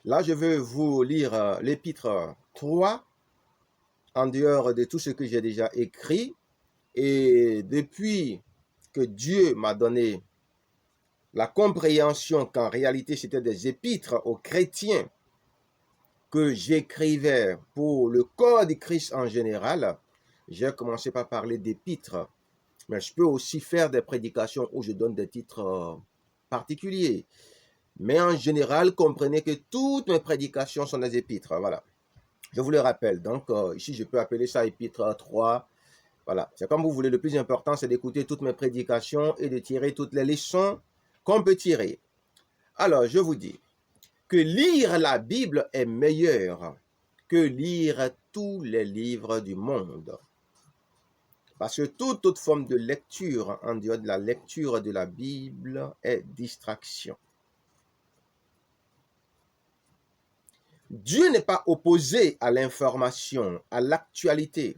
Là, je veux vous lire l'épître 3, en dehors de tout ce que j'ai déjà écrit. Et depuis que Dieu m'a donné la compréhension qu'en réalité c'était des épîtres aux chrétiens que j'écrivais pour le corps de Christ en général, j'ai commencé par parler d'épîtres. Mais je peux aussi faire des prédications où je donne des titres particuliers. Mais en général, comprenez que toutes mes prédications sont des épîtres. Voilà. Je vous le rappelle. Donc, ici, je peux appeler ça épître 3. Voilà. C'est comme vous voulez. Le plus important, c'est d'écouter toutes mes prédications et de tirer toutes les leçons qu'on peut tirer. Alors, je vous dis que lire la Bible est meilleur que lire tous les livres du monde. Parce que toute autre forme de lecture, en dehors de la lecture de la Bible, est distraction. Dieu n'est pas opposé à l'information, à l'actualité.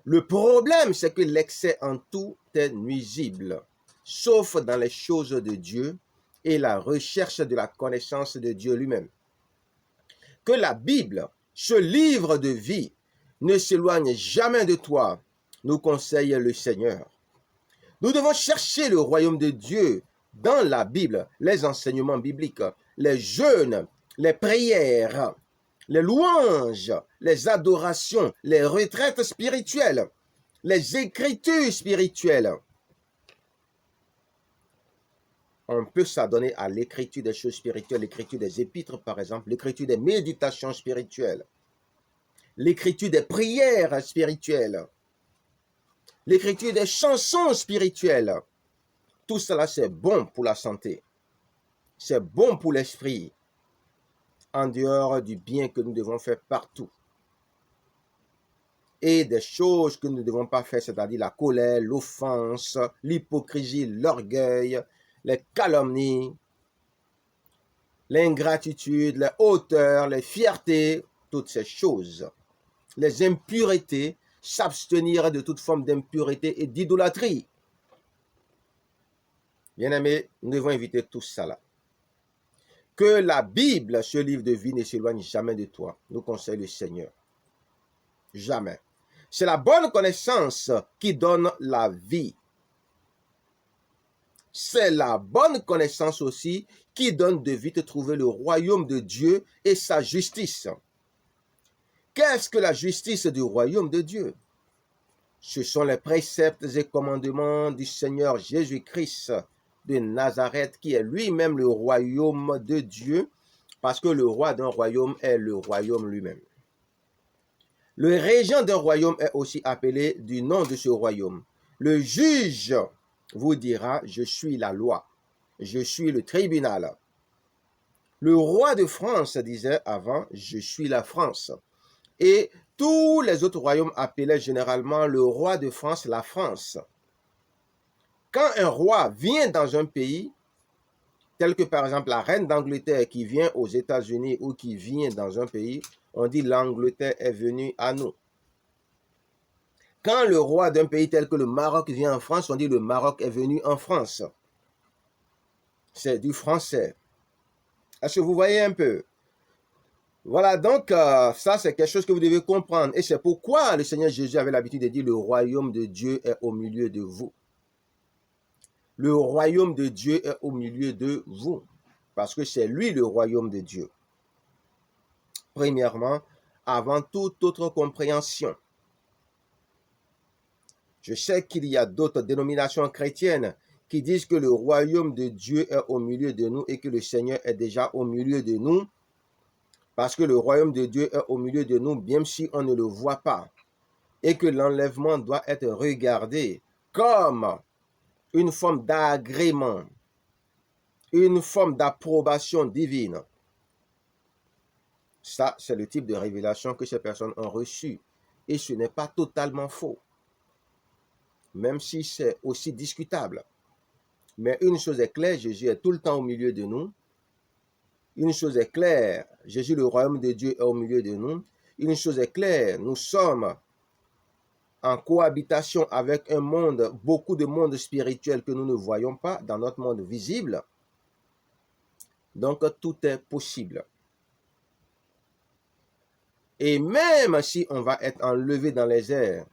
Le problème, c'est que l'excès en tout est nuisible, sauf dans les choses de Dieu et la recherche de la connaissance de Dieu lui-même. Que la Bible, ce livre de vie, ne s'éloigne jamais de toi, nous conseille le Seigneur. Nous devons chercher le royaume de Dieu dans la Bible, les enseignements bibliques, les jeûnes, les prières, les louanges, les adorations, les retraites spirituelles, les écritures spirituelles. On peut s'adonner à l'écriture des choses spirituelles, l'écriture des épîtres par exemple, l'écriture des méditations spirituelles, l'écriture des prières spirituelles, l'écriture des chansons spirituelles. Tout cela, c'est bon pour la santé. C'est bon pour l'esprit, en dehors du bien que nous devons faire partout. Et des choses que nous ne devons pas faire, c'est-à-dire la colère, l'offense, l'hypocrisie, l'orgueil, les calomnies, l'ingratitude, les hauteurs, les fiertés, toutes ces choses. Les impuretés, s'abstenir de toute forme d'impureté et d'idolâtrie. Bien-aimés, nous devons éviter tout ça. Que la Bible, ce livre de vie, ne s'éloigne jamais de toi, nous conseille le Seigneur. Jamais. C'est la bonne connaissance qui donne la vie. C'est la bonne connaissance aussi qui donne de vite trouver le royaume de Dieu et sa justice. Qu'est-ce que la justice du royaume de Dieu? Ce sont les préceptes et commandements du Seigneur Jésus-Christ de Nazareth qui est lui-même le royaume de Dieu, parce que le roi d'un royaume est le royaume lui-même. Le régent d'un royaume est aussi appelé du nom de ce royaume. Le juge vous dira, je suis la loi, je suis le tribunal. Le roi de France disait avant, je suis la France. Et tous les autres royaumes appelaient généralement le roi de France la France. Quand un roi vient dans un pays, tel que par exemple la reine d'Angleterre qui vient aux États-Unis ou qui vient dans un pays, on dit l'Angleterre est venue à nous. Quand le roi d'un pays tel que le Maroc vient en France, on dit le Maroc est venu en France. C'est du français. Est-ce que vous voyez un peu? Voilà, donc ça c'est quelque chose que vous devez comprendre. Et c'est pourquoi le Seigneur Jésus avait l'habitude de dire le royaume de Dieu est au milieu de vous. Le royaume de Dieu est au milieu de vous. Parce que c'est lui le royaume de Dieu. Premièrement, avant toute autre compréhension. Je sais qu'il y a d'autres dénominations chrétiennes qui disent que le royaume de Dieu est au milieu de nous et que le Seigneur est déjà au milieu de nous. Parce que le royaume de Dieu est au milieu de nous, bien si on ne le voit pas. Et que l'enlèvement doit être regardé comme une forme d'agrément, une forme d'approbation divine. Ça, c'est le type de révélation que ces personnes ont reçu. Et ce n'est pas totalement faux. Même si c'est aussi discutable. Mais une chose est claire, Jésus est tout le temps au milieu de nous. Une chose est claire, Jésus, le royaume de Dieu, est au milieu de nous. Une chose est claire, nous sommes en cohabitation avec un monde, beaucoup de mondes spirituels que nous ne voyons pas dans notre monde visible. Donc, tout est possible. Et même si on va être enlevé dans les airs,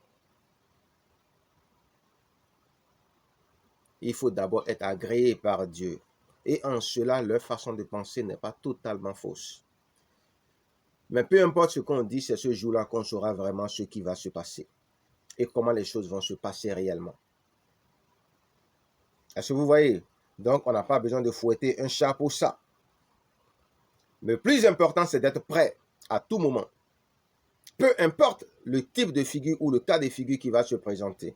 il faut d'abord être agréé par Dieu. Et en cela, leur façon de penser n'est pas totalement fausse. Mais peu importe ce qu'on dit, c'est ce jour-là qu'on saura vraiment ce qui va se passer et comment les choses vont se passer réellement. Est-ce que vous voyez? Donc, on n'a pas besoin de fouetter un chat pour ça. Le plus important, c'est d'être prêt à tout moment. Peu importe le type de figure ou le cas de figure qui va se présenter,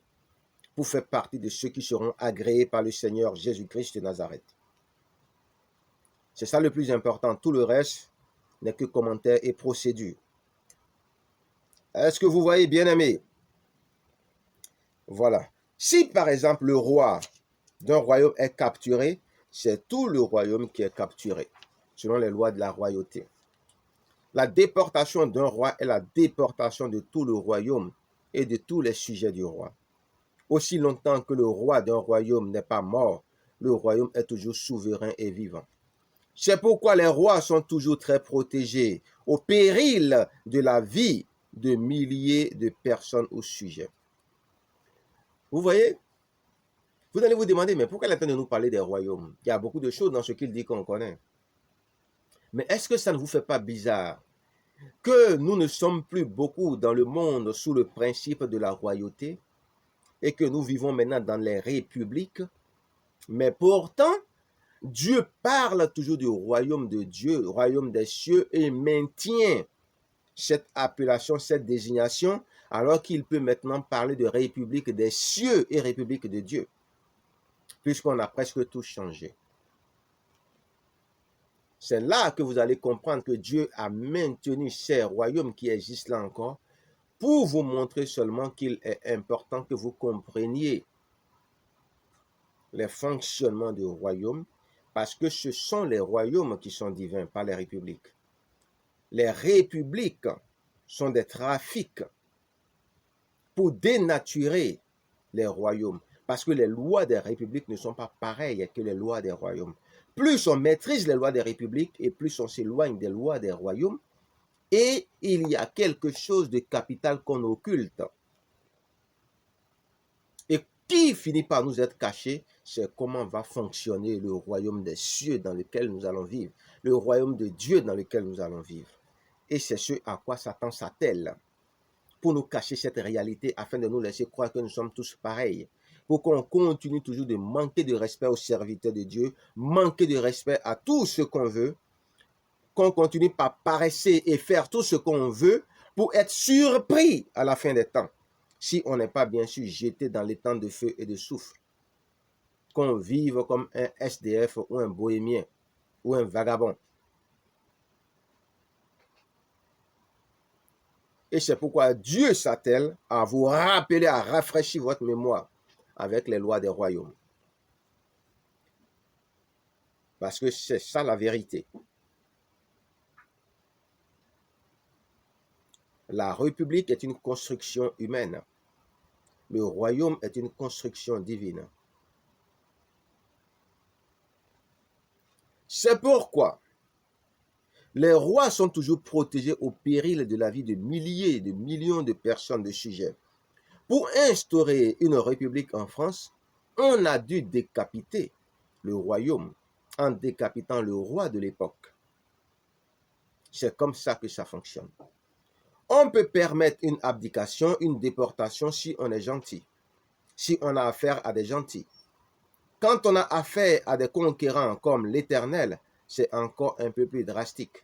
pour faire partie de ceux qui seront agréés par le Seigneur Jésus-Christ de Nazareth. C'est ça le plus important. Tout le reste n'est que commentaire et procédure. Est-ce que vous voyez, bien-aimés? Voilà. Si, par exemple, le roi d'un royaume est capturé, c'est tout le royaume qui est capturé, selon les lois de la royauté. La déportation d'un roi est la déportation de tout le royaume et de tous les sujets du roi. Aussi longtemps que le roi d'un royaume n'est pas mort, le royaume est toujours souverain et vivant. C'est pourquoi les rois sont toujours très protégés, au péril de la vie de milliers de personnes au sujet. Vous voyez? Vous allez vous demander, mais pourquoi il est en train de nous parler des royaumes? Il y a beaucoup de choses dans ce qu'il dit qu'on connaît. Mais est-ce que ça ne vous fait pas bizarre que nous ne sommes plus beaucoup dans le monde sous le principe de la royauté et que nous vivons maintenant dans les républiques? Mais pourtant, Dieu parle toujours du royaume de Dieu, le royaume des cieux, et maintient cette appellation, cette désignation, alors qu'il peut maintenant parler de république des cieux et république de Dieu, puisqu'on a presque tout changé. C'est là que vous allez comprendre que Dieu a maintenu ces royaumes qui existent là encore pour vous montrer seulement qu'il est important que vous compreniez les fonctionnements du royaume, parce que ce sont les royaumes qui sont divins, pas les républiques. Les républiques sont des trafics pour dénaturer les royaumes, parce que les lois des républiques ne sont pas pareilles que les lois des royaumes. Plus on maîtrise les lois des républiques et plus on s'éloigne des lois des royaumes, et il y a quelque chose de capital qu'on occulte et qui finit par nous être caché, c'est comment va fonctionner le royaume des cieux dans lequel nous allons vivre, le royaume de Dieu dans lequel nous allons vivre. Et c'est ce à quoi Satan s'attelle, pour nous cacher cette réalité afin de nous laisser croire que nous sommes tous pareils, pour qu'on continue toujours de manquer de respect aux serviteurs de Dieu, manquer de respect à tout ce qu'on veut, qu'on continue par paresser et faire tout ce qu'on veut pour être surpris à la fin des temps, si on n'est pas bien sûr jeté dans les temps de feu et de soufre, qu'on vive comme un SDF ou un bohémien ou un vagabond. Et c'est pourquoi Dieu s'attelle à vous rappeler, à rafraîchir votre mémoire avec les lois des royaumes. Parce que c'est ça la vérité. La République est une construction humaine. Le royaume est une construction divine. C'est pourquoi les rois sont toujours protégés au péril de la vie de milliers, de millions de personnes, de sujets. Pour instaurer une république en France, on a dû décapiter le royaume en décapitant le roi de l'époque. C'est comme ça que ça fonctionne. On peut permettre une abdication, une déportation si on est gentil, si on a affaire à des gentils. Quand on a affaire à des conquérants comme l'Éternel, c'est encore un peu plus drastique.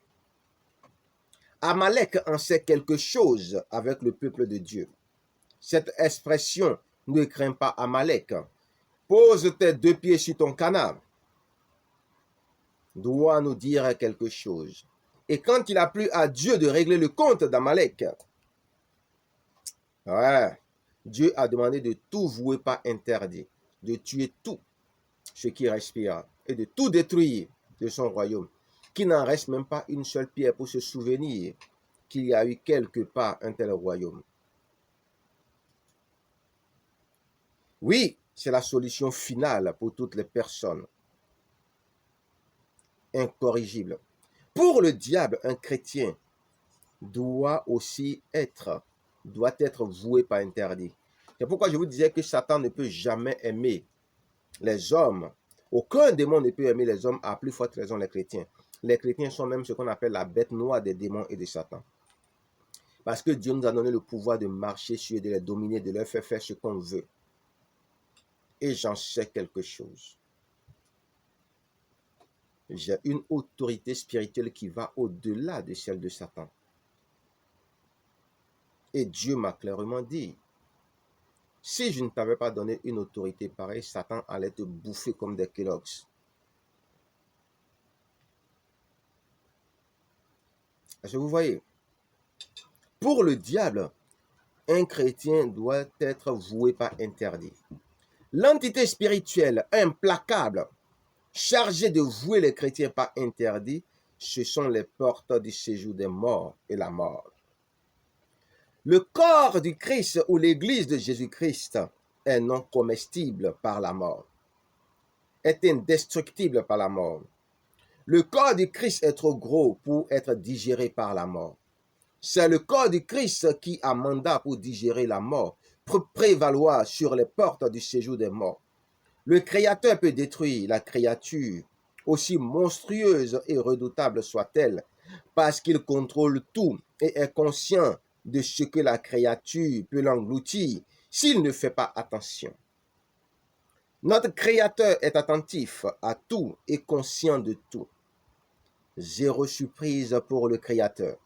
Amalek en sait quelque chose avec le peuple de Dieu. Cette expression « ne crains pas Amalek », pose tes deux pieds sur ton canard, doit nous dire quelque chose. Et quand il a plu à Dieu de régler le compte d'Amalek, ouais, Dieu a demandé de tout vouer pas interdit, de tuer tout ce qui respire et de tout détruire de son royaume, qu'il n'en reste même pas une seule pierre pour se souvenir qu'il y a eu quelque part un tel royaume. Oui, c'est la solution finale pour toutes les personnes incorrigible. Pour le diable, un chrétien doit être voué par interdit. C'est pourquoi je vous disais que Satan ne peut jamais aimer les hommes. Aucun démon ne peut aimer les hommes, à plus forte raison les chrétiens. Les chrétiens sont même ce qu'on appelle la bête noire des démons et de Satan. Parce que Dieu nous a donné le pouvoir de marcher sur eux, de les dominer, de leur faire ce qu'on veut. Et j'en sais quelque chose. J'ai une autorité spirituelle qui va au-delà de celle de Satan. Et Dieu m'a clairement dit, si je ne t'avais pas donné une autorité pareille, Satan allait te bouffer comme des Kellogg's. Est-ce que vous voyez? Pour le diable, un chrétien doit être voué par interdit. L'entité spirituelle implacable, chargée de vouer les chrétiens par interdit, ce sont les portes du séjour des morts et la mort. Le corps du Christ ou l'église de Jésus-Christ est non comestible par la mort, est indestructible par la mort. Le corps du Christ est trop gros pour être digéré par la mort. C'est le corps du Christ qui a mandat pour digérer la mort, pour prévaloir sur les portes du séjour des morts. Le Créateur peut détruire la créature, aussi monstrueuse et redoutable soit-elle, parce qu'il contrôle tout et est conscient de ce que la créature peut l'engloutir s'il ne fait pas attention. Notre Créateur est attentif à tout et conscient de tout. Zéro surprise pour le Créateur.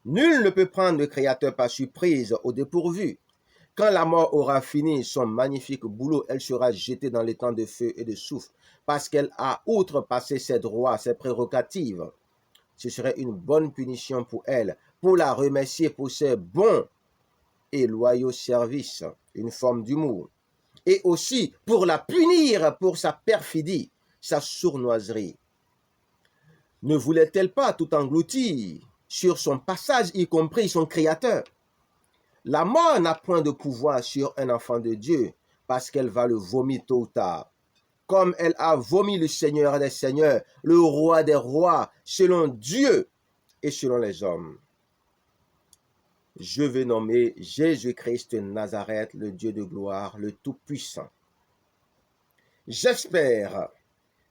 Nul ne peut prendre le Créateur par surprise au dépourvu. Quand la mort aura fini son magnifique boulot, elle sera jetée dans les temps de feu et de soufre, parce qu'elle a outrepassé ses droits, ses prérogatives. Ce serait une bonne punition pour elle, pour la remercier pour ses bons et loyaux services, une forme d'humour, et aussi pour la punir pour sa perfidie, sa sournoiserie. Ne voulait-elle pas tout engloutir sur son passage, y compris son Créateur? La mort n'a point de pouvoir sur un enfant de Dieu, parce qu'elle va le vomir tôt ou tard. Comme elle a vomi le Seigneur des Seigneurs, le Roi des Rois, selon Dieu et selon les hommes. Je vais nommer Jésus-Christ de Nazareth, le Dieu de gloire, le Tout-Puissant. J'espère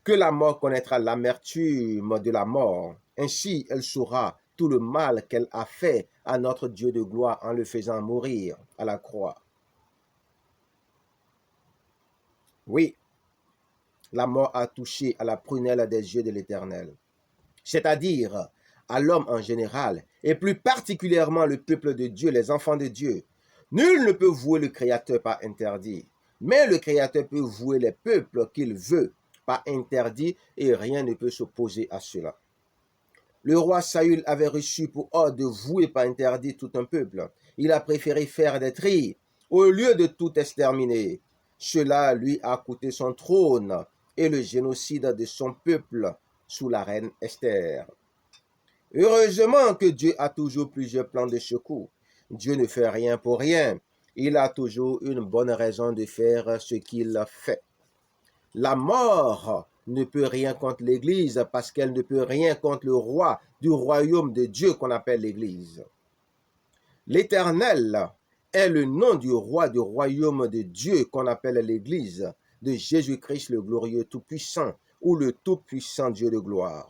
que la mort connaîtra l'amertume de la mort. Ainsi, elle saura tout le mal qu'elle a fait à notre Dieu de gloire en le faisant mourir à la croix. Oui, la mort a touché à la prunelle des yeux de l'Éternel, c'est-à-dire à l'homme en général, et plus particulièrement le peuple de Dieu, les enfants de Dieu. Nul ne peut vouer le Créateur par interdit, mais le Créateur peut vouer les peuples qu'il veut par interdit, et rien ne peut s'opposer à cela. Le roi Saül avait reçu pour ordre de vouer par interdit tout un peuple. Il a préféré faire des tris au lieu de tout exterminer. Cela lui a coûté son trône et le génocide de son peuple sous la reine Esther. Heureusement que Dieu a toujours plusieurs plans de secours. Dieu ne fait rien pour rien. Il a toujours une bonne raison de faire ce qu'il fait. La mort ne peut rien contre l'Église parce qu'elle ne peut rien contre le roi du royaume de Dieu qu'on appelle l'Église. L'Éternel est le nom du roi du royaume de Dieu qu'on appelle l'Église, de Jésus-Christ le glorieux tout-puissant ou le tout-puissant Dieu de gloire.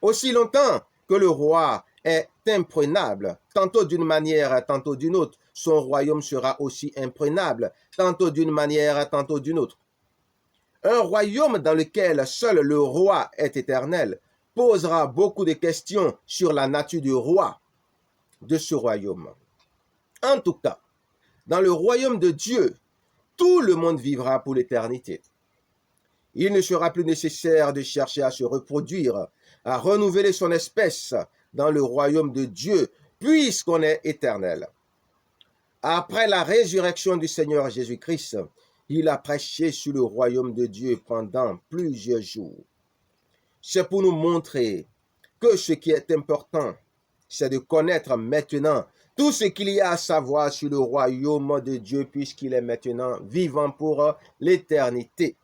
Aussi longtemps que le roi est imprenable, tantôt d'une manière, tantôt d'une autre, son royaume sera aussi imprenable, tantôt d'une manière, tantôt d'une autre. Un royaume dans lequel seul le roi est éternel posera beaucoup de questions sur la nature du roi de ce royaume. En tout cas, dans le royaume de Dieu, tout le monde vivra pour l'éternité. Il ne sera plus nécessaire de chercher à se reproduire, à renouveler son espèce dans le royaume de Dieu, puisqu'on est éternel. Après la résurrection du Seigneur Jésus-Christ, il a prêché sur le royaume de Dieu pendant plusieurs jours. C'est pour nous montrer que ce qui est important, c'est de connaître maintenant tout ce qu'il y a à savoir sur le royaume de Dieu, puisqu'il est maintenant vivant pour l'éternité.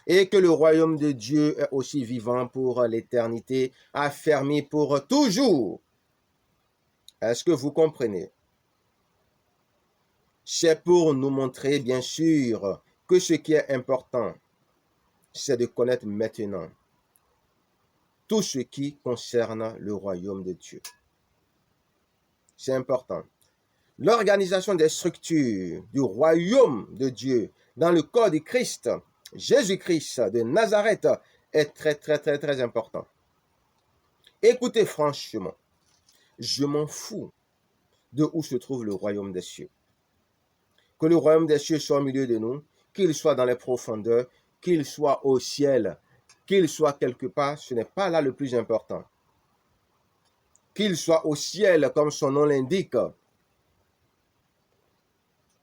et que le royaume de Dieu est aussi vivant pour l'éternité, affermi pour toujours. Est-ce que vous comprenez? C'est pour nous montrer, bien sûr, que ce qui est important, c'est de connaître maintenant tout ce qui concerne le royaume de Dieu. C'est important. L'organisation des structures du royaume de Dieu dans le corps de Christ, Jésus-Christ de Nazareth, est très important. Écoutez franchement, je m'en fous de où se trouve le royaume des cieux. Que le royaume des cieux soit au milieu de nous, qu'il soit dans les profondeurs, qu'il soit au ciel, qu'il soit quelque part, ce n'est pas là le plus important. Qu'il soit au ciel, comme son nom l'indique,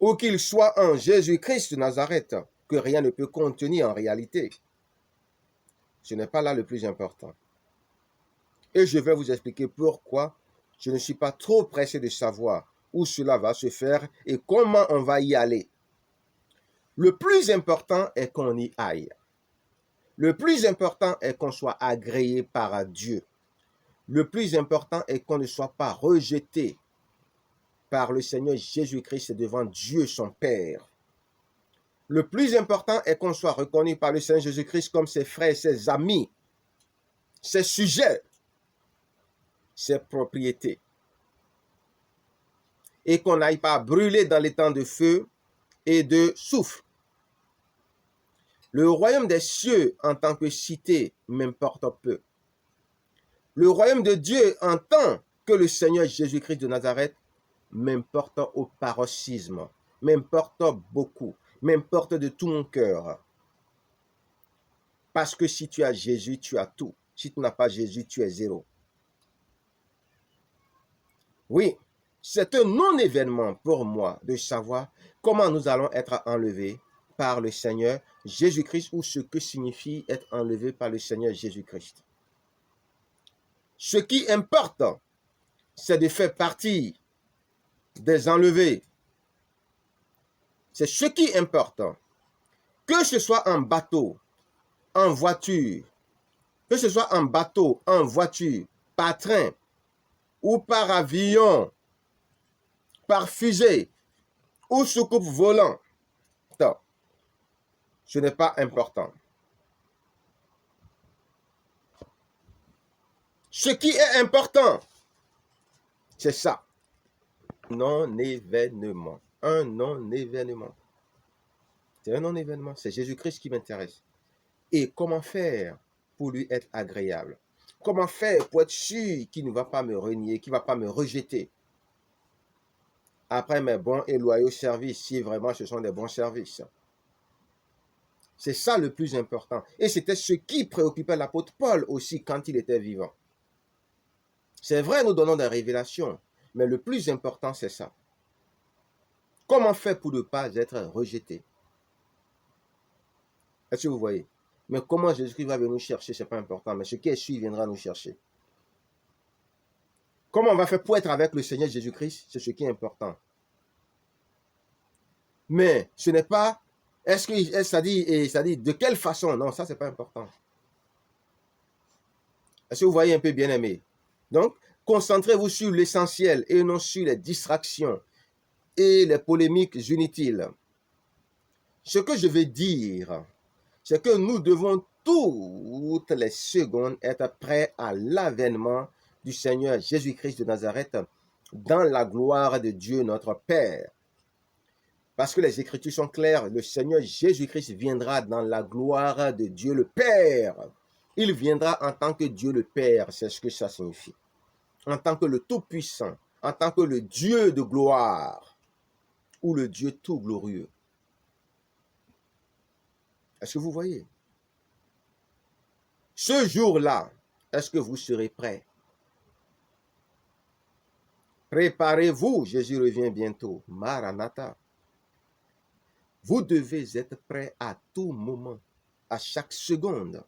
ou qu'il soit en Jésus-Christ de Nazareth, que rien ne peut contenir en réalité. Ce n'est pas là le plus important. Et je vais vous expliquer pourquoi je ne suis pas trop pressé de savoir où cela va se faire et comment on va y aller. Le plus important est qu'on y aille. Le plus important est qu'on soit agréé par Dieu. Le plus important est qu'on ne soit pas rejeté par le Seigneur Jésus-Christ devant Dieu son Père. Le plus important est qu'on soit reconnu par le Seigneur Jésus-Christ comme ses frères, ses amis, ses sujets, ses propriétés. Et qu'on n'aille pas brûler dans les temps de feu et de soufre. Le royaume des cieux en tant que cité m'importe peu. Le royaume de Dieu en tant que le Seigneur Jésus-Christ de Nazareth m'importe au paroxysme, m'importe beaucoup, m'importe de tout mon cœur. Parce que si tu as Jésus, tu as tout. Si tu n'as pas Jésus, tu es zéro. Oui, c'est un non-événement pour moi de savoir comment nous allons être enlevés par le Seigneur Jésus-Christ ou ce que signifie être enlevé par le Seigneur Jésus-Christ. Ce qui importe, c'est de faire partie des enlevés. C'est ce qui importe. Que ce soit en bateau, en voiture, que ce soit en bateau, en voiture, par train ou par avion, par fusée ou soucoupe volant, ce n'est pas important. Ce qui est important, c'est ça. Non-événement. Un non-événement. C'est un non-événement. C'est Jésus-Christ qui m'intéresse. Et comment faire pour lui être agréable? Comment faire pour être sûr qu'il ne va pas me renier, qu'il ne va pas me rejeter après mes bons et loyaux services, si vraiment ce sont des bons services? C'est ça le plus important. Et c'était ce qui préoccupait l'apôtre Paul aussi quand il était vivant. C'est vrai, nous donnons des révélations, mais le plus important, c'est ça. Comment faire pour ne pas être rejeté? Est-ce que vous voyez? Mais comment Jésus-Christ va venir nous chercher, ce n'est pas important, mais ce qui est sûr, il viendra nous chercher. Comment on va faire pour être avec le Seigneur Jésus-Christ? C'est ce qui est important. Mais ce n'est pas, est-ce que ça dit de quelle façon? Non, ça, ce n'est pas important. Est-ce que vous voyez un peu, bien aimé? Donc, concentrez-vous sur l'essentiel et non sur les distractions et les polémiques inutiles. Ce que je veux dire, c'est que nous devons toutes les secondes être prêts à l'avènement du Seigneur Jésus-Christ de Nazareth dans la gloire de Dieu notre Père. Parce que les Écritures sont claires, le Seigneur Jésus-Christ viendra dans la gloire de Dieu le Père. Il viendra en tant que Dieu le Père, c'est ce que ça signifie. En tant que le Tout-Puissant, en tant que le Dieu de gloire, ou le Dieu tout glorieux. Est-ce que vous voyez? Ce jour-là, est-ce que vous serez prêts? Préparez-vous, Jésus revient bientôt. Maranatha. Vous devez être prêts à tout moment, à chaque seconde.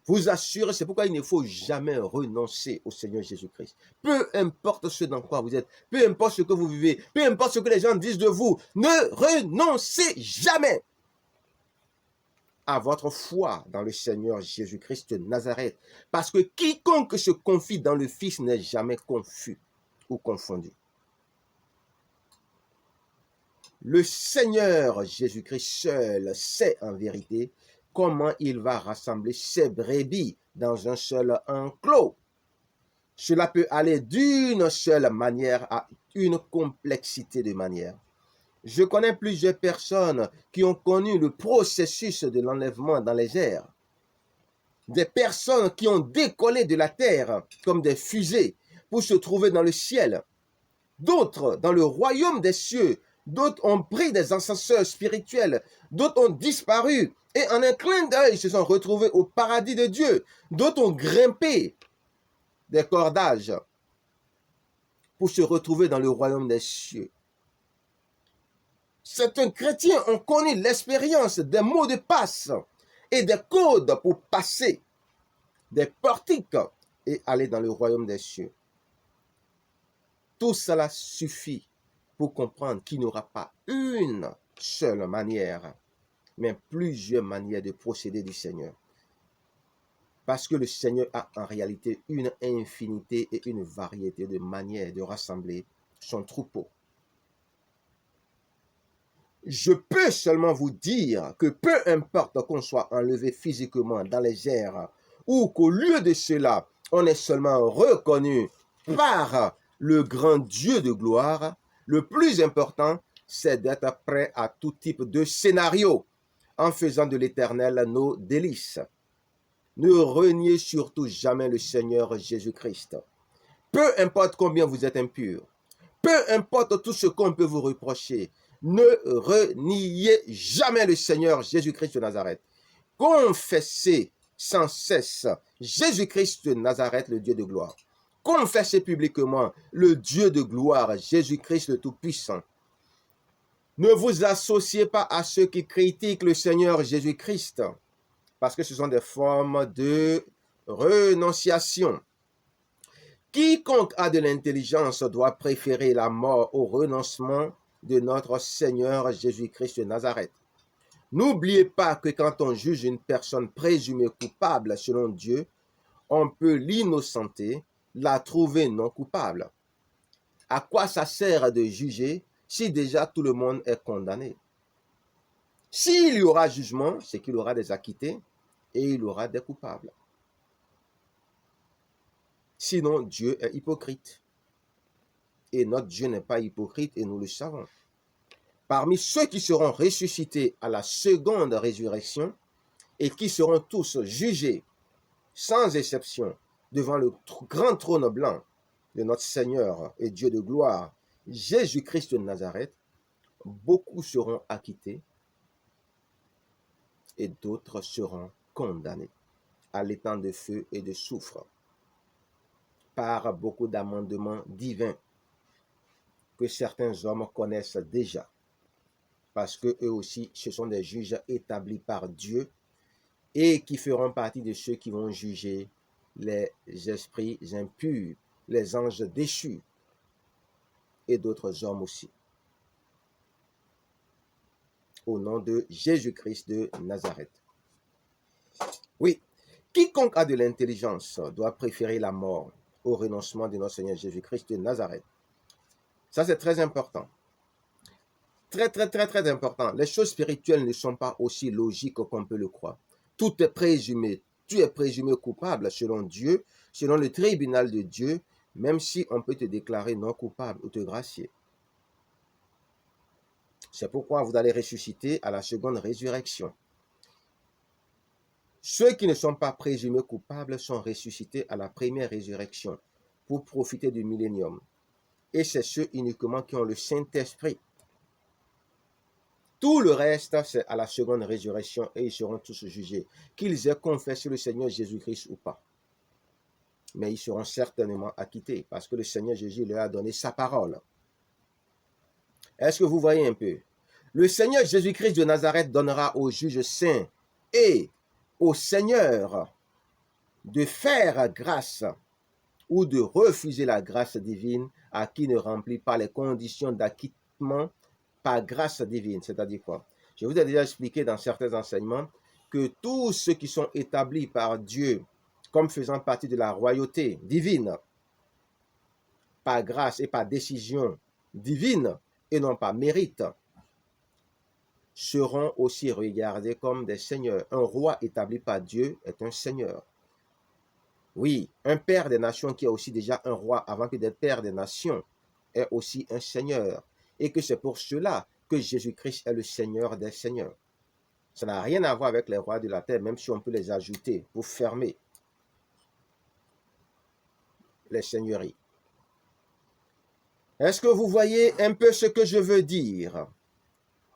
Vous assurez, c'est pourquoi il ne faut jamais renoncer au Seigneur Jésus-Christ. Peu importe ce dans quoi vous êtes, peu importe ce que vous vivez, peu importe ce que les gens disent de vous, ne renoncez jamais. à votre foi dans le Seigneur Jésus-Christ de Nazareth. Parce que quiconque se confie dans le Fils n'est jamais confus ou confondu. Le Seigneur Jésus-Christ seul sait en vérité comment il va rassembler ses brebis dans un seul enclos. Cela peut aller d'une seule manière à une complexité de manières. Je connais plusieurs personnes qui ont connu le processus de l'enlèvement dans les airs. Des personnes qui ont décollé de la terre comme des fusées pour se trouver dans le ciel. D'autres dans le royaume des cieux. D'autres ont pris des ascenseurs spirituels. D'autres ont disparu et en un clin d'œil se sont retrouvés au paradis de Dieu. D'autres ont grimpé des cordages pour se retrouver dans le royaume des cieux. Certains chrétiens ont connu l'expérience des mots de passe et des codes pour passer des portiques et aller dans le royaume des cieux. Tout cela suffit pour comprendre qu'il n'y aura pas une seule manière, mais plusieurs manières de procéder du Seigneur. Parce que le Seigneur a en réalité une infinité et une variété de manières de rassembler son troupeau. Je peux seulement vous dire que peu importe qu'on soit enlevé physiquement dans les airs ou qu'au lieu de cela, on est seulement reconnu par le grand Dieu de gloire, le plus important, c'est d'être prêt à tout type de scénario en faisant de l'Éternel nos délices. Ne reniez surtout jamais le Seigneur Jésus-Christ. Peu importe combien vous êtes impur, peu importe tout ce qu'on peut vous reprocher, ne reniez jamais le Seigneur Jésus-Christ de Nazareth. Confessez sans cesse Jésus-Christ de Nazareth, le Dieu de gloire. Confessez publiquement le Dieu de gloire, Jésus-Christ le Tout-Puissant. Ne vous associez pas à ceux qui critiquent le Seigneur Jésus-Christ, parce que ce sont des formes de renonciation. Quiconque a de l'intelligence doit préférer la mort au renoncement de notre Seigneur Jésus-Christ de Nazareth. N'oubliez pas que quand on juge une personne présumée coupable selon Dieu, on peut l'innocenter, la trouver non coupable. À quoi ça sert de juger si déjà tout le monde est condamné? S'il y aura jugement, c'est qu'il y aura des acquittés et il y aura des coupables. Sinon, Dieu est hypocrite. Et notre Dieu n'est pas hypocrite et nous le savons. Parmi ceux qui seront ressuscités à la seconde résurrection et qui seront tous jugés, sans exception, devant le grand trône blanc de notre Seigneur et Dieu de gloire, Jésus-Christ de Nazareth, beaucoup seront acquittés et d'autres seront condamnés à l'étang de feu et de soufre par beaucoup d'amendements divins que certains hommes connaissent déjà, parce que eux aussi, ce sont des juges établis par Dieu et qui feront partie de ceux qui vont juger les esprits impurs, les anges déchus et d'autres hommes aussi. Au nom de Jésus-Christ de Nazareth. Oui, quiconque a de l'intelligence doit préférer la mort au renoncement de notre Seigneur Jésus-Christ de Nazareth. Ça, c'est très important. Très important. Les choses spirituelles ne sont pas aussi logiques qu'on peut le croire. Tout est présumé. Tu es présumé coupable selon Dieu, selon le tribunal de Dieu, même si on peut te déclarer non coupable ou te gracier. C'est pourquoi vous allez ressusciter à la seconde résurrection. Ceux qui ne sont pas présumés coupables sont ressuscités à la première résurrection pour profiter du millénium. Et c'est ceux uniquement qui ont le Saint-Esprit. Tout le reste, c'est à la seconde résurrection et ils seront tous jugés, qu'ils aient confessé le Seigneur Jésus-Christ ou pas. Mais ils seront certainement acquittés parce que le Seigneur Jésus leur a donné sa parole. Est-ce que vous voyez un peu? Le Seigneur Jésus-Christ de Nazareth donnera aux juges saints et au Seigneur de faire grâce ou de refuser la grâce divine à qui ne remplit pas les conditions d'acquittement par grâce divine. C'est-à-dire quoi? Je vous ai déjà expliqué dans certains enseignements que tous ceux qui sont établis par Dieu comme faisant partie de la royauté divine, par grâce et par décision divine et non par mérite, seront aussi regardés comme des seigneurs. Un roi établi par Dieu est un seigneur. Oui, un père des nations qui est aussi déjà un roi avant que d'être père des nations est aussi un seigneur. Et que c'est pour cela que Jésus-Christ est le Seigneur des seigneurs. Ça n'a rien à voir avec les rois de la terre, même si on peut les ajouter pour fermer les seigneuries. Est-ce que vous voyez un peu ce que je veux dire?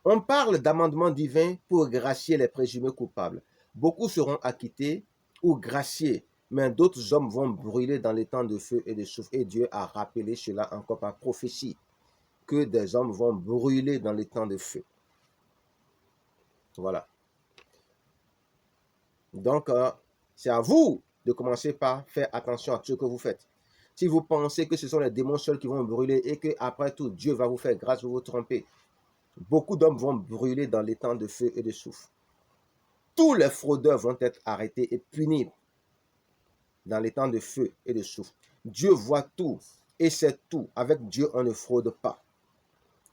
On parle d'amendement divin pour gracier les présumés coupables. Beaucoup seront acquittés ou graciés, mais d'autres hommes vont brûler dans les temps de feu et de soufre. Et Dieu a rappelé cela encore par prophétie, que des hommes vont brûler dans les temps de feu. Voilà. Donc, c'est à vous de commencer par faire attention à ce que vous faites. Si vous pensez que ce sont les démons seuls qui vont brûler et que après tout, Dieu va vous faire grâce, vous vous trompez. Beaucoup d'hommes vont brûler dans les temps de feu et de soufre. Tous les fraudeurs vont être arrêtés et punis dans les temps de feu et de soufre. Dieu voit tout et sait tout. Avec Dieu, on ne fraude pas.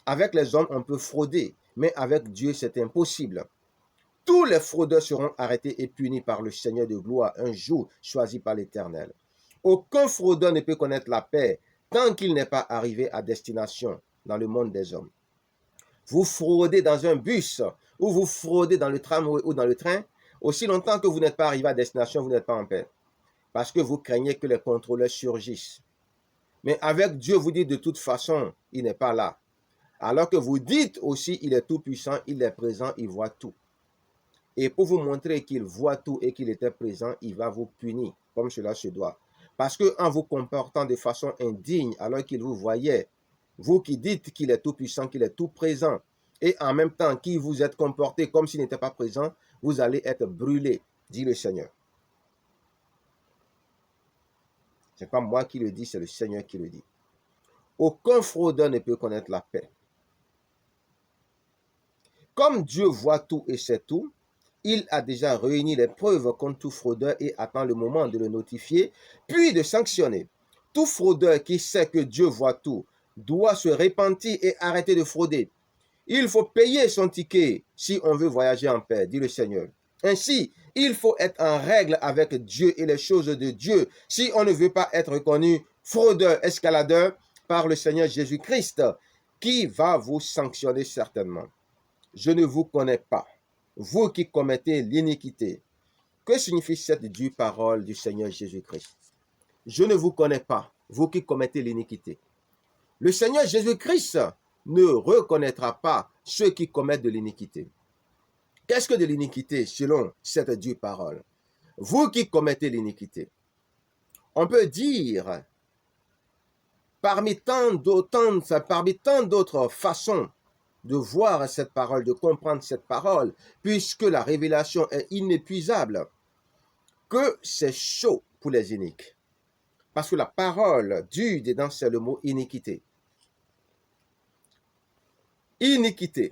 Avec les hommes, on peut frauder, mais avec Dieu, c'est impossible. Tous les fraudeurs seront arrêtés et punis par le Seigneur de gloire un jour choisi par l'Éternel. Aucun fraudeur ne peut connaître la paix tant qu'il n'est pas arrivé à destination dans le monde des hommes. Vous fraudez dans un bus ou vous fraudez dans le tramway ou dans le train, aussi longtemps que vous n'êtes pas arrivé à destination, vous n'êtes pas en paix. Parce que vous craignez que les contrôleurs surgissent. Mais avec Dieu, vous dites de toute façon, il n'est pas là. Alors que vous dites aussi, il est tout puissant, il est présent, il voit tout. Et pour vous montrer qu'il voit tout et qu'il était présent, il va vous punir, comme cela se doit. Parce qu'en vous comportant de façon indigne, alors qu'il vous voyait, vous qui dites qu'il est tout puissant, qu'il est tout présent, et en même temps qui vous êtes comporté comme s'il n'était pas présent, vous allez être brûlé, dit le Seigneur. Ce n'est pas moi qui le dis, c'est le Seigneur qui le dit. Aucun fraudeur ne peut connaître la paix. Comme Dieu voit tout et sait tout, il a déjà réuni les preuves contre tout fraudeur et attend le moment de le notifier, puis de sanctionner. Tout fraudeur qui sait que Dieu voit tout doit se repentir et arrêter de frauder. Il faut payer son ticket si on veut voyager en paix, dit le Seigneur. Ainsi, il faut être en règle avec Dieu et les choses de Dieu si on ne veut pas être reconnu fraudeur, escaladeur par le Seigneur Jésus-Christ, qui va vous sanctionner certainement. Je ne vous connais pas, vous qui commettez l'iniquité. Que signifie cette dure parole du Seigneur Jésus-Christ? Je ne vous connais pas, vous qui commettez l'iniquité. Le Seigneur Jésus-Christ ne reconnaîtra pas ceux qui commettent de l'iniquité. Qu'est-ce que de l'iniquité selon cette dure parole? Vous qui commettez l'iniquité. On peut dire, parmi tant d'autres façons de voir cette parole, de comprendre cette parole, puisque la révélation est inépuisable, que c'est chaud pour les iniques. Parce que la parole dure dedans, c'est le mot iniquité. Iniquité.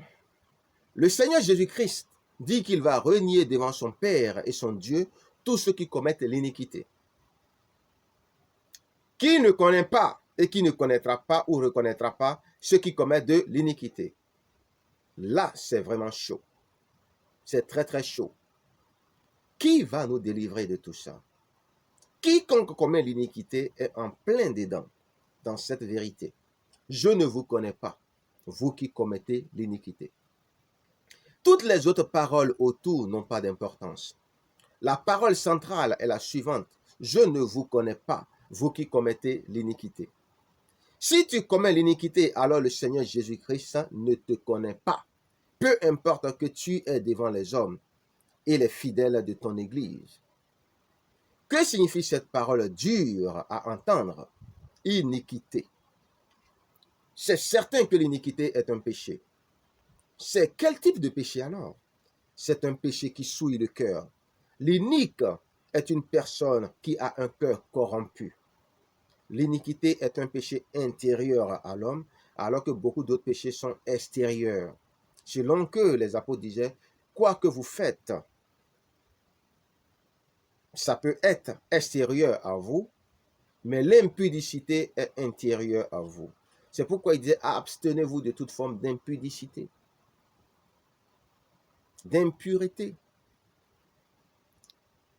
Le Seigneur Jésus-Christ dit qu'il va renier devant son Père et son Dieu tous ceux qui commettent l'iniquité. Qui ne connaît pas et qui ne connaîtra pas ou reconnaîtra pas ceux qui commettent de l'iniquité? Là, c'est vraiment chaud. C'est très, très chaud. Qui va nous délivrer de tout ça? Quiconque commet l'iniquité est en plein dedans, dans cette vérité. Je ne vous connais pas, vous qui commettez l'iniquité. Toutes les autres paroles autour n'ont pas d'importance. La parole centrale est la suivante. Je ne vous connais pas, vous qui commettez l'iniquité. Si tu commets l'iniquité, alors le Seigneur Jésus-Christ ne te connaît pas. Peu importe que tu es devant les hommes et les fidèles de ton Église. Que signifie cette parole dure à entendre? Iniquité. C'est certain que l'iniquité est un péché. C'est quel type de péché alors? C'est un péché qui souille le cœur. L'inique est une personne qui a un cœur corrompu. L'iniquité est un péché intérieur à l'homme, alors que beaucoup d'autres péchés sont extérieurs. Selon que les apôtres disaient, quoi que vous faites, ça peut être extérieur à vous, mais l'impudicité est intérieure à vous. C'est pourquoi il disait, abstenez-vous de toute forme d'impudicité, d'impureté.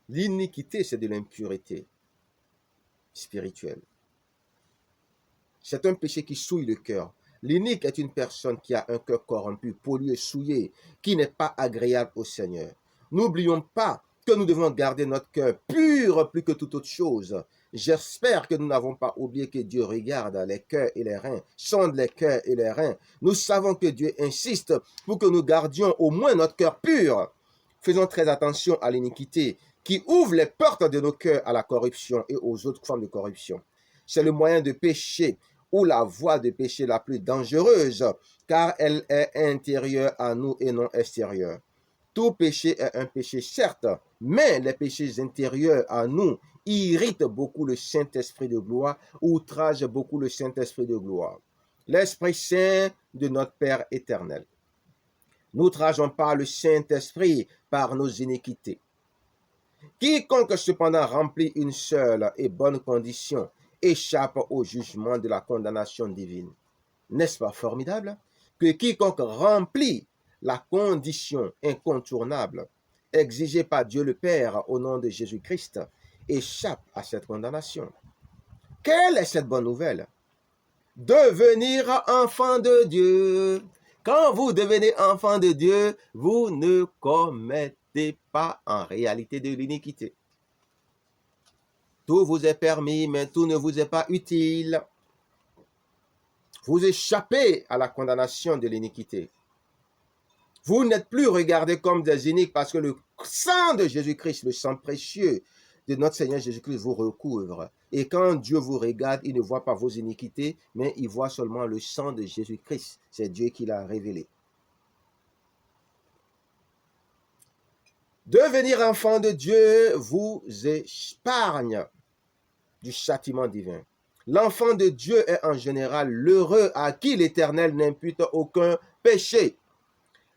L'iniquité, c'est de l'impureté spirituelle. C'est un péché qui souille le cœur. L'inique est une personne qui a un cœur corrompu, pollué, souillé, qui n'est pas agréable au Seigneur. N'oublions pas que nous devons garder notre cœur pur plus que toute autre chose. J'espère que nous n'avons pas oublié que Dieu regarde les cœurs et les reins, sonde les cœurs et les reins. Nous savons que Dieu insiste pour que nous gardions au moins notre cœur pur. Faisons très attention à l'iniquité qui ouvre les portes de nos cœurs à la corruption et aux autres formes de corruption. C'est le moyen de péché ou la voie de péché la plus dangereuse, car elle est intérieure à nous et non extérieure. Tout péché est un péché, certes, mais les péchés intérieurs à nous irritent beaucoup le Saint-Esprit de gloire, outragent beaucoup le Saint-Esprit de gloire. L'Esprit Saint de notre Père éternel. N'outrageons pas le Saint-Esprit par nos iniquités. Quiconque cependant remplit une seule et bonne condition échappe au jugement de la condamnation divine. N'est-ce pas formidable que quiconque remplit la condition incontournable exigée par Dieu le Père au nom de Jésus-Christ échappe à cette condamnation? Quelle est cette bonne nouvelle? Devenir enfant de Dieu. Quand vous devenez enfant de Dieu, vous ne commettez pas en réalité de l'iniquité. Tout vous est permis, mais tout ne vous est pas utile. Vous échappez à la condamnation de l'iniquité. Vous n'êtes plus regardés comme des iniques parce que le sang de Jésus-Christ, le sang précieux de notre Seigneur Jésus-Christ vous recouvre. Et quand Dieu vous regarde, il ne voit pas vos iniquités, mais il voit seulement le sang de Jésus-Christ. C'est Dieu qui l'a révélé. Devenir enfant de Dieu vous épargne du châtiment divin. L'enfant de Dieu est en général l'heureux à qui l'Éternel n'impute aucun péché.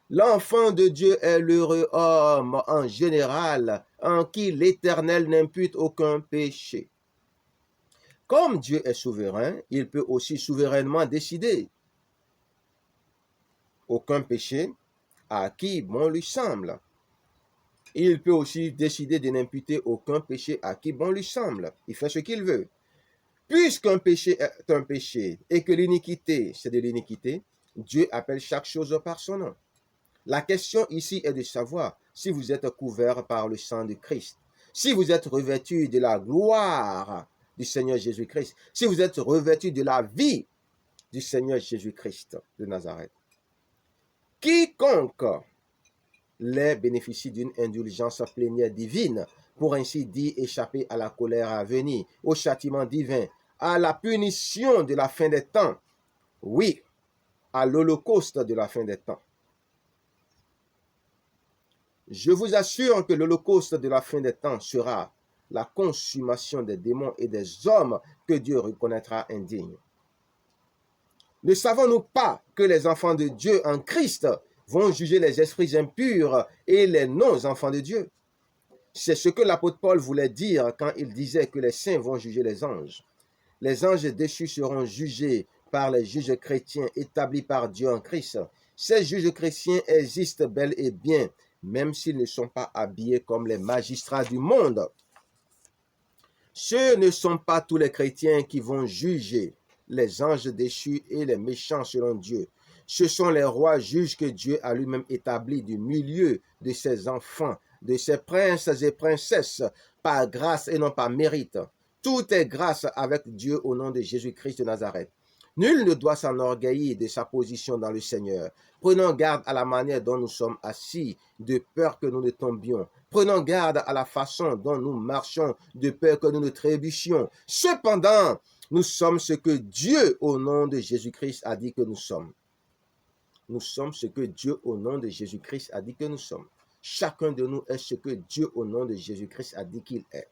L'enfant de Dieu est l'heureux homme en général en qui l'Éternel n'impute aucun péché. Comme Dieu est souverain, il peut aussi souverainement décider aucun péché à qui bon lui semble. Il peut aussi décider de n'imputer aucun péché à qui bon lui semble. Il fait ce qu'il veut. Puisqu'un péché est un péché et que l'iniquité, c'est de l'iniquité, Dieu appelle chaque chose par son nom. La question ici est de savoir si vous êtes couvert par le sang de Christ, si vous êtes revêtu de la gloire du Seigneur Jésus-Christ, si vous êtes revêtu de la vie du Seigneur Jésus-Christ de Nazareth. Quiconque les bénéficie d'une indulgence plénière divine, pour ainsi dire échapper à la colère à venir, au châtiment divin, à la punition de la fin des temps, oui, à l'holocauste de la fin des temps. Je vous assure que l'holocauste de la fin des temps sera la consommation des démons et des hommes que Dieu reconnaîtra indignes. Ne savons-nous pas que les enfants de Dieu en Christ vont juger les esprits impurs et les non-enfants de Dieu? C'est ce que l'apôtre Paul voulait dire quand il disait que les saints vont juger les anges. Les anges déchus seront jugés par les juges chrétiens établis par Dieu en Christ. Ces juges chrétiens existent bel et bien, même s'ils ne sont pas habillés comme les magistrats du monde. Ce ne sont pas tous les chrétiens qui vont juger les anges déchus et les méchants selon Dieu. Ce sont les rois juges que Dieu a lui-même établis du milieu de ses enfants, de ses princes et princesses, par grâce et non par mérite. Tout est grâce avec Dieu au nom de Jésus-Christ de Nazareth. Nul ne doit s'enorgueillir de sa position dans le Seigneur. Prenons garde à la manière dont nous sommes assis, de peur que nous ne tombions. Prenons garde à la façon dont nous marchons, de peur que nous ne trébuchions. Cependant, nous sommes ce que Dieu, au nom de Jésus-Christ, a dit que nous sommes. Nous sommes ce que Dieu, au nom de Jésus-Christ, a dit que nous sommes. Chacun de nous est ce que Dieu, au nom de Jésus-Christ, a dit qu'il est.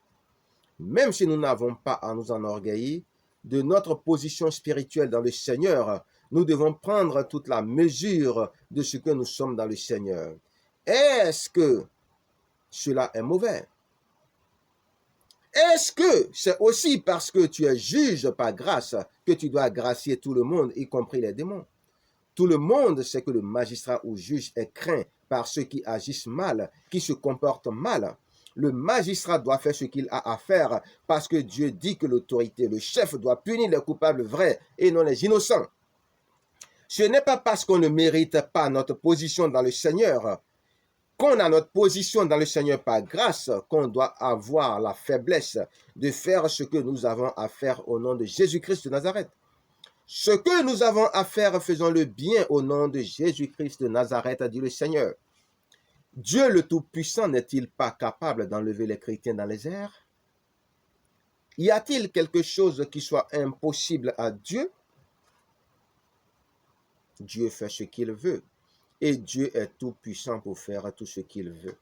Même si nous n'avons pas à nous enorgueillir de notre position spirituelle dans le Seigneur, nous devons prendre toute la mesure de ce que nous sommes dans le Seigneur. Est-ce que cela est mauvais? Est-ce que c'est aussi parce que tu es juge par grâce que tu dois gracier tout le monde, y compris les démons? Tout le monde sait que le magistrat ou juge est craint par ceux qui agissent mal, qui se comportent mal. Le magistrat doit faire ce qu'il a à faire parce que Dieu dit que l'autorité, le chef doit punir les coupables vrais et non les innocents. Ce n'est pas parce qu'on ne mérite pas notre position dans le Seigneur, qu'on a notre position dans le Seigneur par grâce, qu'on doit avoir la faiblesse de faire ce que nous avons à faire au nom de Jésus-Christ de Nazareth. Ce que nous avons à faire, faisons-le bien au nom de Jésus-Christ de Nazareth, a dit le Seigneur. Dieu le Tout-Puissant n'est-il pas capable d'enlever les chrétiens dans les airs? Y a-t-il quelque chose qui soit impossible à Dieu? Dieu fait ce qu'il veut. Et Dieu est tout-puissant pour faire tout ce qu'il veut.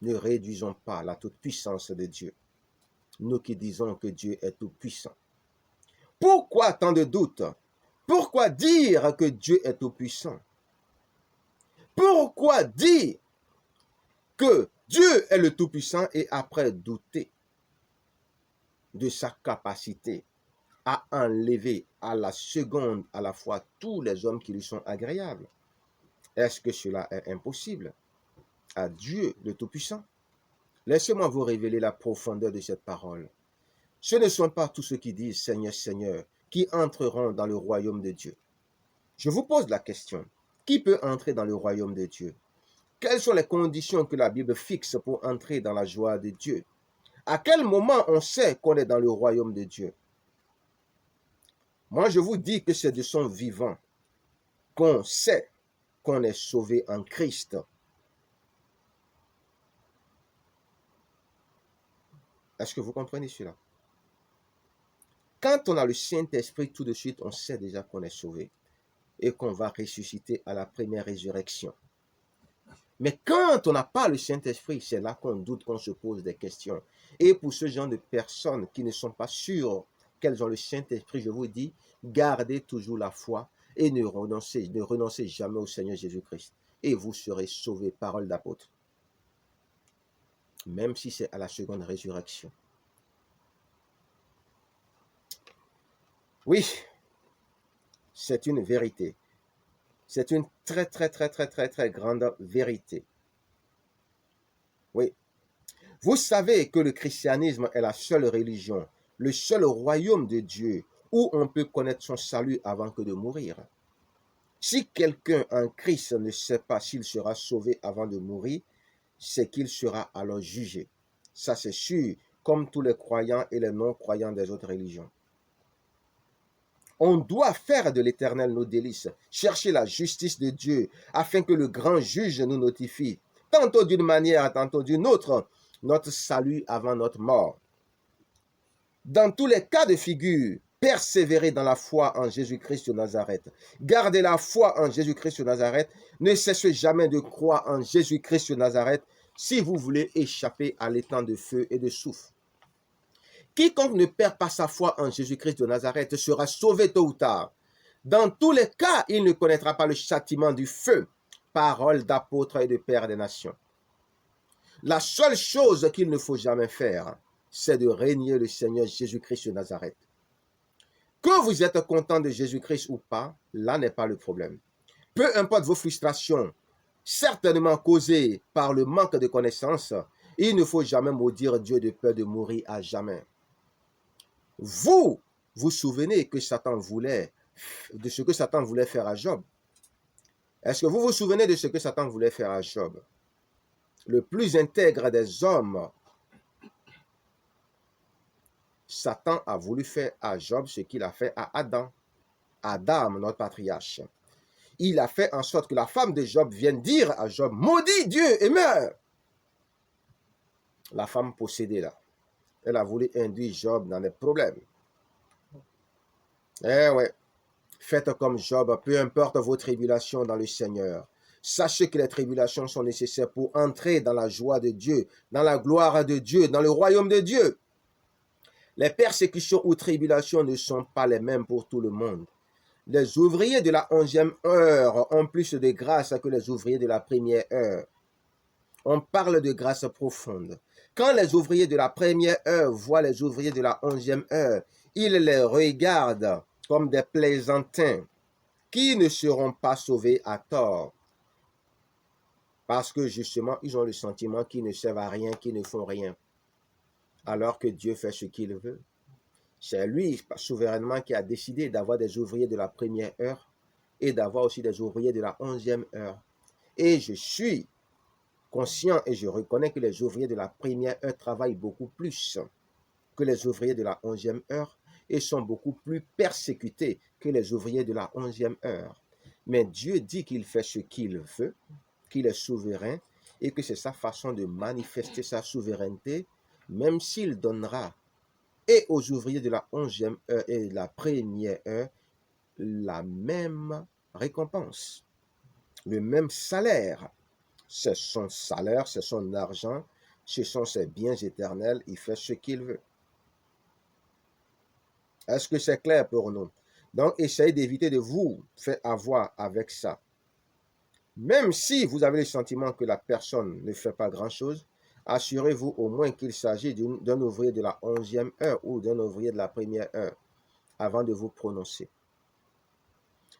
Ne réduisons pas la toute-puissance de Dieu. Nous qui disons que Dieu est tout-puissant. Pourquoi tant de doutes? Pourquoi dire que Dieu est tout-puissant? Pourquoi dire que Dieu est le tout-puissant et après douter de sa capacité à enlever à la seconde à la fois tous les hommes qui lui sont agréables? Est-ce que cela est impossible à Dieu le Tout-Puissant? Laissez-moi vous révéler la profondeur de cette parole. Ce ne sont pas tous ceux qui disent Seigneur, Seigneur, qui entreront dans le royaume de Dieu. Je vous pose la question, qui peut entrer dans le royaume de Dieu? Quelles sont les conditions que la Bible fixe pour entrer dans la joie de Dieu? À quel moment on sait qu'on est dans le royaume de Dieu? Moi, je vous dis que c'est de son vivant qu'on sait qu'on est sauvé en Christ. Est-ce que vous comprenez cela? Quand on a le Saint-Esprit, tout de suite, on sait déjà qu'on est sauvé et qu'on va ressusciter à la première résurrection. Mais quand on n'a pas le Saint-Esprit, c'est là qu'on doute, qu'on se pose des questions. Et pour ce genre de personnes qui ne sont pas sûres qu'elles ont le Saint-Esprit, je vous dis, gardez toujours la foi et ne renoncez jamais au Seigneur Jésus-Christ. Et vous serez sauvés, parole d'apôtre. Même si c'est à la seconde résurrection. Oui, c'est une vérité. C'est une très grande vérité. Oui. Vous savez que le christianisme est la seule religion, le seul royaume de Dieu où on peut connaître son salut avant que de mourir. Si quelqu'un en Christ ne sait pas s'il sera sauvé avant de mourir, c'est qu'il sera alors jugé. Ça c'est sûr, comme tous les croyants et les non-croyants des autres religions. On doit faire de l'Éternel nos délices, chercher la justice de Dieu, afin que le grand juge nous notifie, tantôt d'une manière, tantôt d'une autre, notre salut avant notre mort. Dans tous les cas de figure, persévérez dans la foi en Jésus-Christ de Nazareth. Gardez la foi en Jésus-Christ de Nazareth. Ne cessez jamais de croire en Jésus-Christ de Nazareth si vous voulez échapper à l'étang de feu et de soufre. Quiconque ne perd pas sa foi en Jésus-Christ de Nazareth sera sauvé tôt ou tard. Dans tous les cas, il ne connaîtra pas le châtiment du feu. Parole d'apôtre et de père des nations. La seule chose qu'il ne faut jamais faire, c'est de régner le Seigneur Jésus-Christ de Nazareth. Que vous êtes content de Jésus-Christ ou pas, là n'est pas le problème. Peu importe vos frustrations, certainement causées par le manque de connaissances, il ne faut jamais maudire Dieu de peur de mourir à jamais. Vous vous souvenez que Satan voulait, de ce que Satan voulait faire à Job? Est-ce que vous vous souvenez de ce que Satan voulait faire à Job? Le plus intègre des hommes, Satan a voulu faire à Job ce qu'il a fait à Adam. Adam, notre patriarche. Il a fait en sorte que la femme de Job vienne dire à Job, maudit Dieu et meurt. La femme possédée là, elle a voulu induire Job dans des problèmes. Eh ouais, faites comme Job, peu importe vos tribulations dans le Seigneur. Sachez que les tribulations sont nécessaires pour entrer dans la joie de Dieu, dans la gloire de Dieu, dans le royaume de Dieu. Les persécutions ou tribulations ne sont pas les mêmes pour tout le monde. Les ouvriers de la 11e heure ont plus de grâce que les ouvriers de la première heure. On parle de grâce profonde. Quand les ouvriers de la première heure voient les ouvriers de la 11e heure, ils les regardent comme des plaisantins qui ne seront pas sauvés à tort. Parce que justement, ils ont le sentiment qu'ils ne servent à rien, qu'ils ne font rien. Alors que Dieu fait ce qu'il veut. C'est lui, souverainement, qui a décidé d'avoir des ouvriers de la première heure et d'avoir aussi des ouvriers de la 11e heure. Et je suis conscient et je reconnais que les ouvriers de la première heure travaillent beaucoup plus que les ouvriers de la 11e heure et sont beaucoup plus persécutés que les ouvriers de la 11e heure. Mais Dieu dit qu'il fait ce qu'il veut, qu'il est souverain et que c'est sa façon de manifester sa souveraineté, même s'il donnera et aux ouvriers de la 11e heure et de la première heure la même récompense, le même salaire. C'est son salaire, c'est son argent, ce sont ses biens éternels, il fait ce qu'il veut. Est-ce que c'est clair pour nous? Donc, essayez d'éviter de vous faire avoir avec ça. Même si vous avez le sentiment que la personne ne fait pas grand-chose, assurez-vous au moins qu'il s'agit d'un ouvrier de la 11e heure ou d'un ouvrier de la première heure avant de vous prononcer.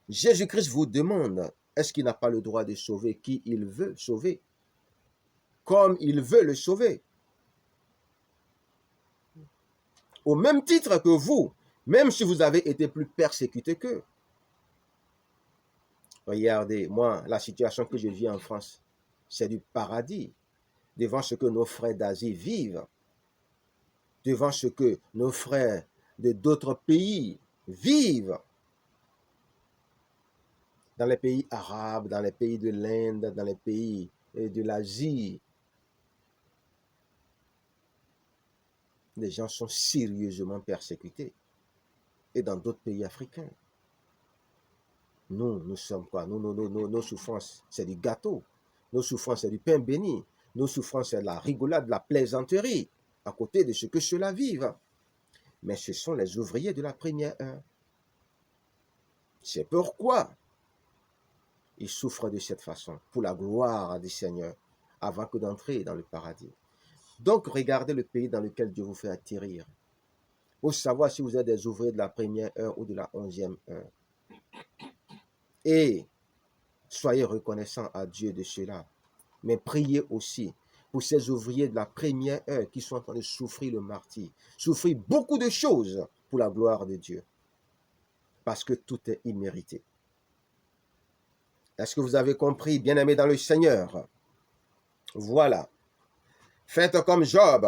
Jésus-Christ vous demande, est-ce qu'il n'a pas le droit de sauver qui il veut sauver, comme il veut le sauver? Au même titre que vous, même si vous avez été plus persécuté qu'eux. Regardez, moi, la situation que je vis en France, c'est du paradis devant ce que nos frères d'Asie vivent, devant ce que nos frères de d'autres pays vivent, dans les pays arabes, dans les pays de l'Inde, dans les pays de l'Asie. Les gens sont sérieusement persécutés. Et dans d'autres pays africains. Nous sommes quoi? Nos souffrances, c'est du gâteau. Nos souffrances, c'est du pain béni. Nos souffrances, c'est la rigolade, la plaisanterie, à côté de ce que ceux-là vivent. Mais ce sont les ouvriers de la première heure. C'est pourquoi ils souffrent de cette façon, pour la gloire du Seigneur, avant que d'entrer dans le paradis. Donc, regardez le pays dans lequel Dieu vous fait atterrir, pour savoir si vous êtes des ouvriers de la première heure ou de la 11e heure. Et soyez reconnaissants à Dieu de cela. Mais priez aussi pour ces ouvriers de la première heure qui sont en train de souffrir le martyre, souffrir beaucoup de choses pour la gloire de Dieu. Parce que tout est immérité. Est-ce que vous avez compris, bien-aimés dans le Seigneur? Voilà. Faites comme Job.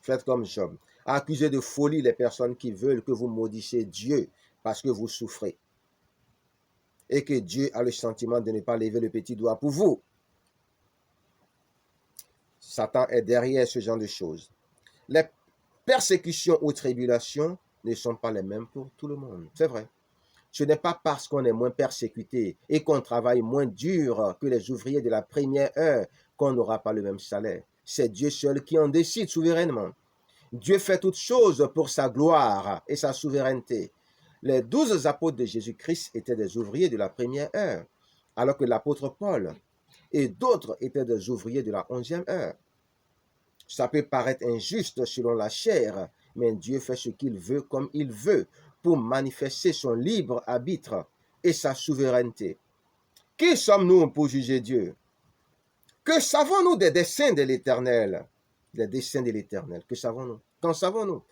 Faites comme Job. Accusez de folie les personnes qui veulent que vous maudissiez Dieu parce que vous souffrez. Et que Dieu a le sentiment de ne pas lever le petit doigt pour vous. Satan est derrière ce genre de choses. Les persécutions ou tribulations ne sont pas les mêmes pour tout le monde. C'est vrai. Ce n'est pas parce qu'on est moins persécuté et qu'on travaille moins dur que les ouvriers de la première heure qu'on n'aura pas le même salaire. C'est Dieu seul qui en décide souverainement. Dieu fait toutes choses pour sa gloire et sa souveraineté. Les 12 apôtres de Jésus-Christ étaient des ouvriers de la première heure, alors que l'apôtre Paul et d'autres étaient des ouvriers de la 11e heure. Ça peut paraître injuste selon la chair, mais Dieu fait ce qu'il veut comme il veut pour manifester son libre arbitre et sa souveraineté. Qui sommes-nous pour juger Dieu? Que savons-nous des desseins de l'Éternel? Les desseins de l'Éternel, que savons-nous? Qu'en savons-nous?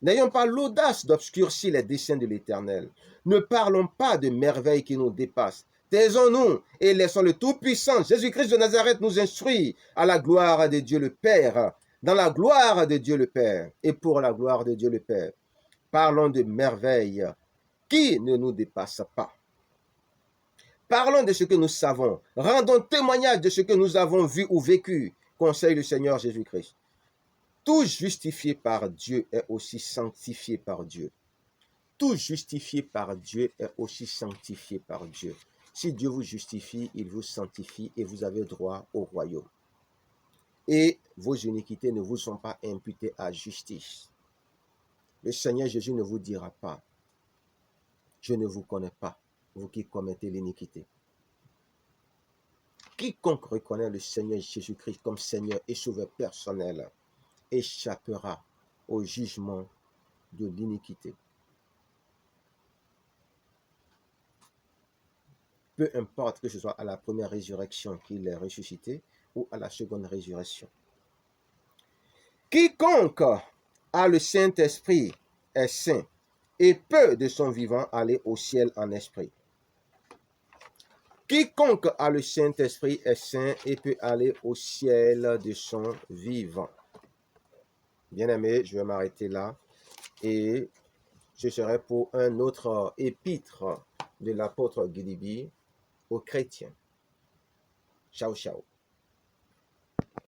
N'ayons pas l'audace d'obscurcir les desseins de l'Éternel. Ne parlons pas de merveilles qui nous dépassent. Taisons-nous et laissons le Tout-Puissant, Jésus-Christ de Nazareth, nous instruire à la gloire de Dieu le Père, dans la gloire de Dieu le Père et pour la gloire de Dieu le Père. Parlons de merveilles qui ne nous dépassent pas. Parlons de ce que nous savons. Rendons témoignage de ce que nous avons vu ou vécu, conseille le Seigneur Jésus-Christ. Tout justifié par Dieu est aussi sanctifié par Dieu. Tout justifié par Dieu est aussi sanctifié par Dieu. Si Dieu vous justifie, il vous sanctifie et vous avez droit au royaume. Et vos iniquités ne vous sont pas imputées à justice. Le Seigneur Jésus ne vous dira pas, je ne vous connais pas, vous qui commettez l'iniquité. quiconque reconnaît le Seigneur Jésus-Christ comme Seigneur et Sauveur personnel échappera au jugement de l'iniquité. Peu importe que ce soit à la première résurrection qu'il est ressuscité ou à la seconde résurrection. Quiconque a le Saint-Esprit est saint et peut de son vivant aller au ciel en esprit. Quiconque a le Saint-Esprit est saint et peut aller au ciel de son vivant. Bien-aimé, je vais m'arrêter là et je serai pour un autre épître de l'apôtre Guilibi aux chrétiens. Ciao, ciao.